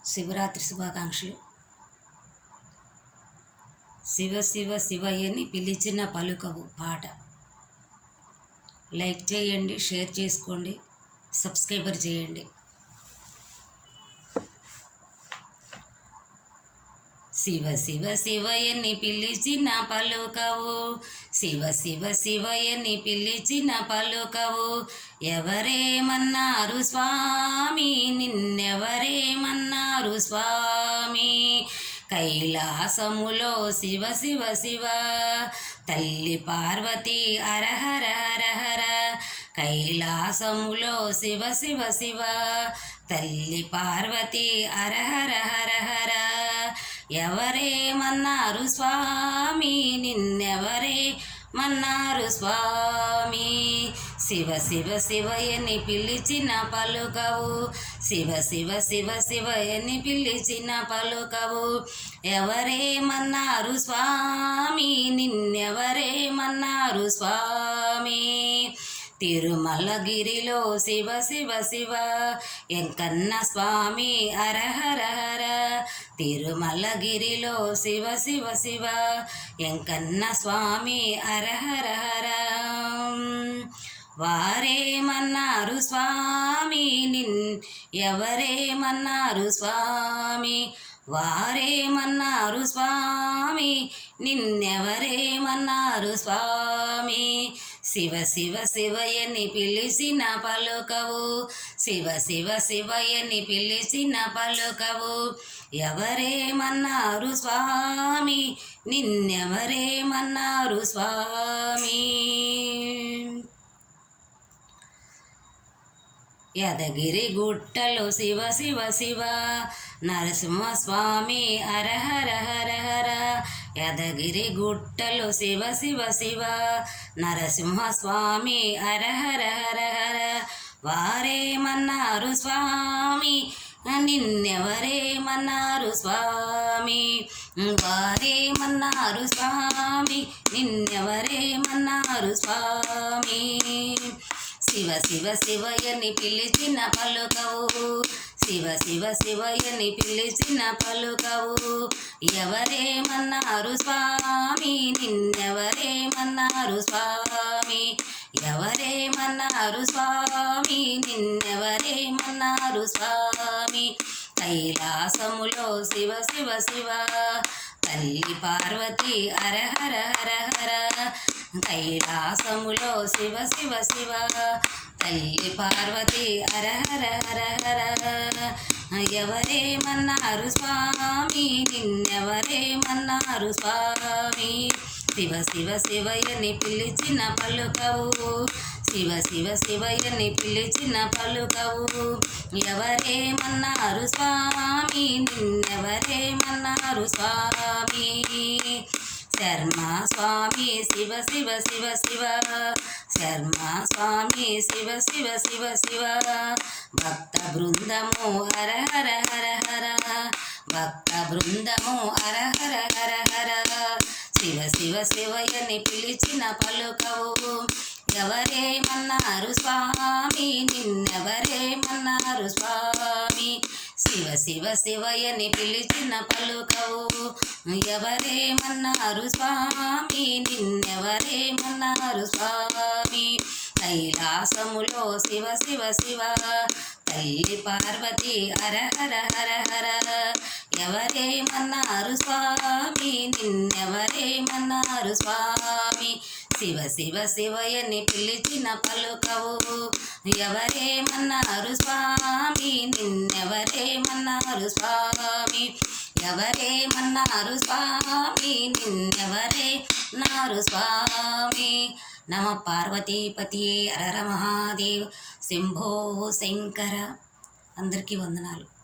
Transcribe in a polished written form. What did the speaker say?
శివరాత్రి శుభాకాంక్షలు. శివ శివ శివయ్యని పిలిచిన పలుకవు పాట. లైక్ చేయండి, షేర్ చేసుకోండి, సబ్స్క్రైబర్ చేయండి. శివ శివ శివయ్యని పిలిచిన పలుకవు, శివ శివ శివయ్యని పిలిచిన పలుకవు. ఎవరేమన్నారు స్వామి, నిన్నెవరేమన్నారు స్వామి. కైలాసములో శివ శివ శివ, తల్లి పార్వతి హరహర హరహర. కైలాసములో శివ శివ శివ, తల్లి పార్వతి హరహర హరహర. ఎవరేమన్నారు స్వామి, నిన్నెవరేమన్నారు స్వామి. శివ శివ శివయ్యని పిలిచిన పలుకవు, శివ శివ శివ శివయ్యని పిలిచిన పలుకవు. ఎవరేమన్నారు స్వామి, నిన్నెవరేమన్నారు స్వామి. తిరుమలగిరిలో శివ శివ శివ, ఎంకన్న స్వామి హరహర హర. తిరుమలగిరిలో శివ శివ శివ, ఎంకన్న స్వామి హరహర హర. వారేమన్నారు స్వామి, ఎవరేమన్నారు స్వామి. వారేమన్నారు స్వామి, నిన్నెవరేమన్నారు స్వామి. శివ శివ శివయ్యని పిలిచిన పలుకవు, శివ శివ శివయ్యని పిలిచిన పలుకవు. ఎవరేమన్నారు స్వామి, నిన్నెవరేమన్నారు స్వామి. యాదగిరి గుట్టలో శివ శివ శివ, నరసింహస్వామి హరహర హరహర. యాదగిరి గుట్టలో శివ శివ శివ, నరసింహస్వామి హరహర హరహర. వారేమన్నారు స్వామి, నిన్నెవరేమన్నారు స్వామి. వారేమన్నారు స్వామి, నిన్నెవరేమన్నారు స్వామి. శివ శివ శివయ్యని పిలిచిన పలుకవు, శివ శివ శివయ్యని పిలిచిన పలుకవు. ఎవరేమన్నారు స్వామి, నిన్నెవరేమన్నారు స్వామి. ఎవరేమన్నారు స్వామి, నిన్నెవరేమన్నారు స్వామి. కైలాసములో శివ శివ శివ, తల్లి పార్వతి హరహర హరహర. కైలాసములో శివ శివ శివ, తల్లి పార్వతి హరహర హరహర. ఎవరేమన్నారు స్వామి, నిన్నెవరేమన్నారు స్వామి. శివ శివ శివయ్యని పిలిచిన పలుకవు, శివ శివ శివయ్యని పిలిచిన పలుకవు. ఎవరేమన్నారు స్వామి, నిన్నెవరేమన్నారు స్వామి. శర్మ స్వామి శివ శివ శివ శివ, శర్మ స్వామి శివ శివ శివ శివ. భక్త బృందము హరహర హరహర, భక్త బృందము హరహర హరహర. శివ శివ శివయ్యని పిలిచిన పలుకవు. ఎవరేమన్నారు స్వామి, నిన్నెవరేమన్నారు స్వామి. శివ శివ శివయ్యని పిలిచిన పలుకవు. ఎవరేమన్నారు స్వామి, నిన్నెవరేమన్నారు స్వామి. కైలాసములో శివ శివ శివ, తల్లి పార్వతి హరహర హరహర. ఎవరేమన్నారు స్వామి, నిన్నెవరేమన్నారు స్వామి. శివ శివ శివయ్యని పిలిచిన పలుకవు. ఎవరేమన్నారు స్వామి, నిన్నెవరేమన్నారు స్వామి. ఎవరేమన్నారు స్వామి, నిన్నెవరేమన్నారు స్వామి. నమ పార్వతీపతియే హర మహాదేవ్, శంభో శంకర. అందరికీ వందనాలు.